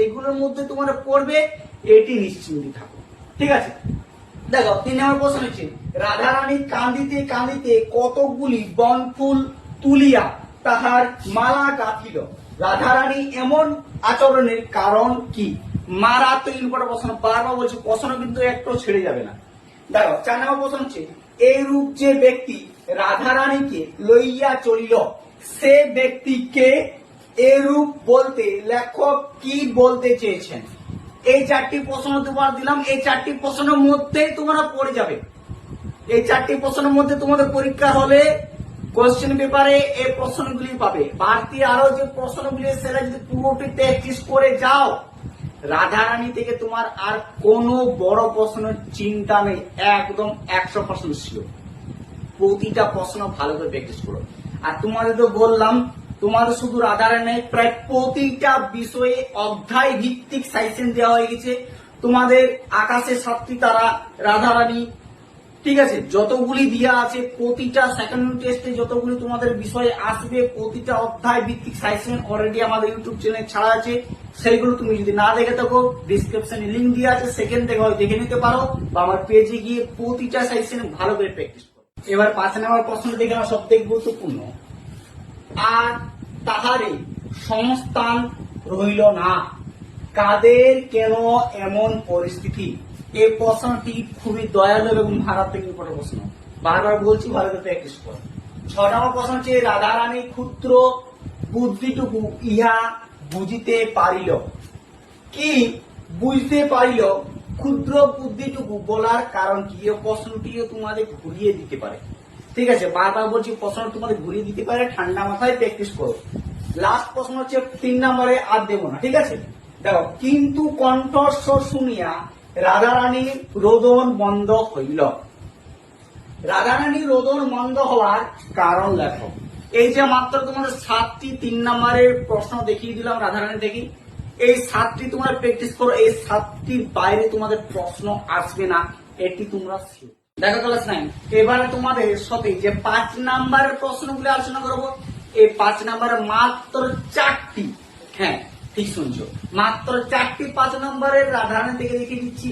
এগুলোর মধ্যে তোমার পড়বে, এটি নিশ্চিন্তে থাকো। ঠিক আছে, দেখো 3 নম্বর প্রশ্ন হচ্ছে, রাধারানী কান্দিতে কান্দিতে কতকগুলি বনফুল তুলিয়া তাহার মালা গাঁথিল। রাধারানী এমন আচরণের কারণ কি? মারাত্মক ইম্পর্টেন্ট প্রশ্ন, বারবার বলছি, প্রশ্ন কিন্তু একটু ছেড়ে যাবে না। দেখো 4 নম্বর প্রশ্ন হচ্ছে, এই রূপ যে ব্যক্তি রাধারানীকে লইয়া চলিল, সে ব্যক্তিকে এরূপ বলতে লেখক কি বলতে চেয়েছেন? এই 4টি প্রশ্ন তোমার দিলাম, এই 4টি প্রশ্নের মধ্যেই তোমরা পড়ে যাবে। এই 4টি প্রশ্নের মধ্যে তোমাদের পরীক্ষা হলে কোশ্চেন পেপারে এই প্রশ্নগুলি পাবে। বাড়তি আরো যে প্রশ্নগুলি সেটা যদি পুরোটি প্র্যাকটিস করে যাও, রাধারানী থেকে তোমার আর কোনো বড় প্রশ্নের চিন্তা নেই, একদম 100% শিওর। প্রতিটা প্রশ্ন ভালো করে প্র্যাকটিস করো। আর তোমাদের তো বললাম, তোমাদের শুধু রাধারানী প্রায় প্রতিটা বিষয়ে অধ্যায় ভিত্তিক সাজেশন দেওয়া হয়ে গেছে। তোমাদের আকাশে 7টি তারা, রাধারানী, ঠিক আছে, যতগুলি দেওয়া আছে, প্রতিটা সেকেন্ড টেস্টে যতগুলি তোমাদের বিষয়ে আসবে, প্রতিটা অধ্যায় ভিত্তিক সাজেশন অলরেডি আমাদের ইউটিউব চ্যানেলে ছাড়া আছে। সেইগুলো তুমি যদি না দেখে থাকো, ডিসক্রিপশনে লিঙ্ক দেওয়া আছে, সেকেন্ড থেকে দেখে নিতে পারো, বা আমার পেজে গিয়ে প্রতিটা সাজেশন ভালো করে প্র্যাকটিস করো। এবার 5 নম্বর প্রশ্নটা দেখে আমার সবথেকে গুরুত্বপূর্ণ। আর তাহারে সংস্থান রইল না, কাদের কেন এমন পরিস্থিতি? এই প্রশ্নটি খুবই দয়ালু এবং মারাত্মক ইম্পর্টেন্ট প্রশ্ন, বারবার বলছি, ভালো করে প্র্যাকটিস করো। 6 নম্বর প্রশ্ন হচ্ছে, রাধারানী ক্ষুদ্র বুদ্ধিটুকু ইহা বুঝিতে পারিল। কি বুঝতে পারিল? ক্ষুদ্র বুদ্ধিটুকু বলার কারণ কি? এই প্রশ্নটিও তোমাদের ঘুরিয়ে দিতে পারে। ঠিক আছে, বারবার বলছি, প্রশ্ন তোমাদের ঘুরিয়ে দিতে পারে, ঠান্ডা মাথায় প্র্যাকটিস করো। লাস্ট প্রশ্ন হচ্ছে 3 নম্বরে, আর দেবো না। ঠিক আছে, দেখো, কিন্তু কণ্ঠস্বর শুনিয়া রাধারানীর রোদন বন্ধ হইল। রাধারানীর রোদন বন্ধ হওয়ার কারণ লেখো। এই যে মাত্র তোমাদের 7টি 3 নম্বরের প্রশ্ন দেখিয়ে দিলাম রাধারানী দেখি, এই 7টি তোমরা প্র্যাকটিস করো। এই 7টির বাইরে তোমাদের প্রশ্ন আসবে না, এটি তোমরা শিখো। দেখো ক্লাস 9, এবারে তোমাদের সাথে যে 5 নম্বরের প্রশ্নগুলো আলোচনা করবো, এই 5 নম্বরে মাত্র 4টি, হ্যাঁ ঠিক শুনছো, মাত্র 4টি 5 নম্বরের রাধারানী থেকে দেখিয়ে দিচ্ছি।